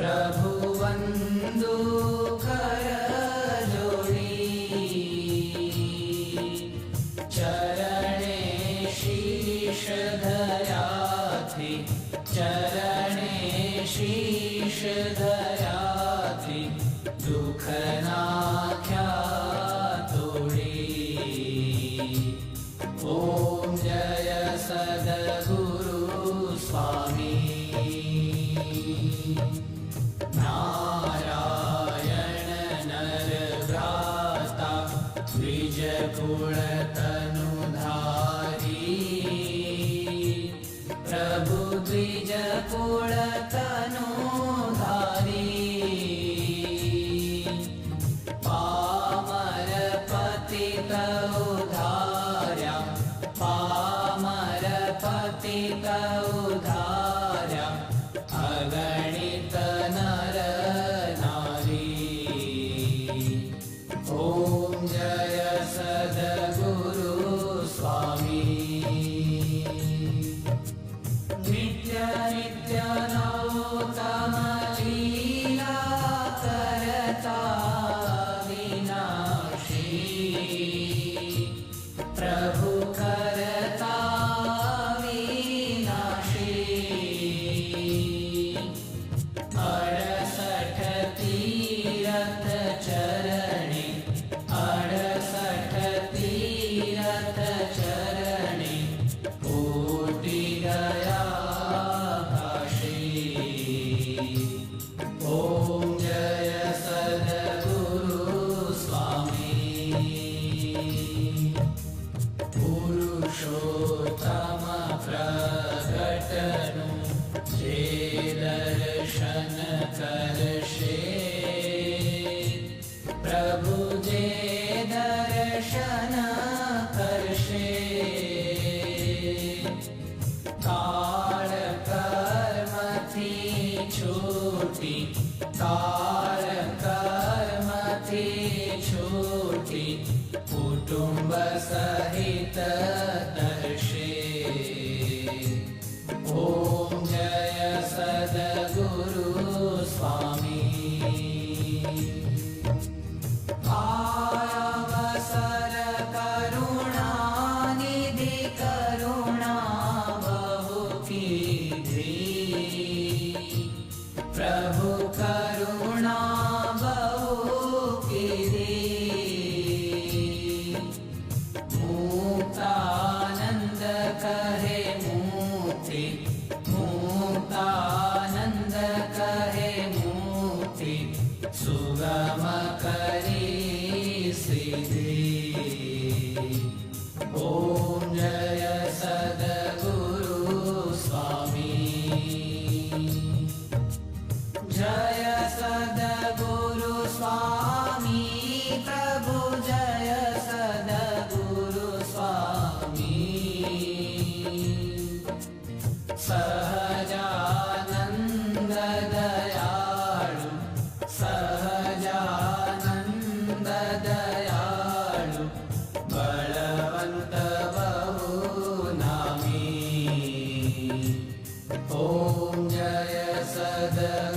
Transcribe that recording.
प्रभु वंदु कर जोड़ी, चरणे शीश धरा थी, चरणे शीश धरा थी, दुख नाख्या तोड़ी। ओम जय सद्गुरु स्वामी। नारायण नर भ्राता द्विज कुल तनुधारी, प्रभु द्विज कुल तनुधारी। पामर पतित उधार्या, पामर पतित उधार्या, अगणित नर नारी। ओम जय सद्गुरु स्वामी। नित्य नित्य नौतम लीला करता विनाशी, प्रभु करता विनाशी। 68 तीरथ चरणे, 68 तीरथ चरणे, कोटि गया काशी। ओम जय सद्गुरु स्वामी। पुरुषोत्तम प्रगटनु जे दर्शन करशे, प्रभु जे दर्शन करशे। काल कर्म थी छूटी, काल कर्म थी छूटी, कुटुंब सहित दर्शे। ओम जय सद्गुरु स्वामी। अवसर करुणा निधि, करुणा बहु कीधी, प्रभु करुणा बहु कीधी। मुक्तानंद कहे मुक्ति, मुक्तानंद कहे मुक्ति, सुगम करी सिद्धि। ओम जय सद्गुरु स्वामी। जय सद्गुरु स्वामी, प्रभु जय सद्गुरु स्वामी। सहजानंद दयाळु, सहजानंद दयाळु, बलवंत बहु नामी। ओम जय सद्गुरु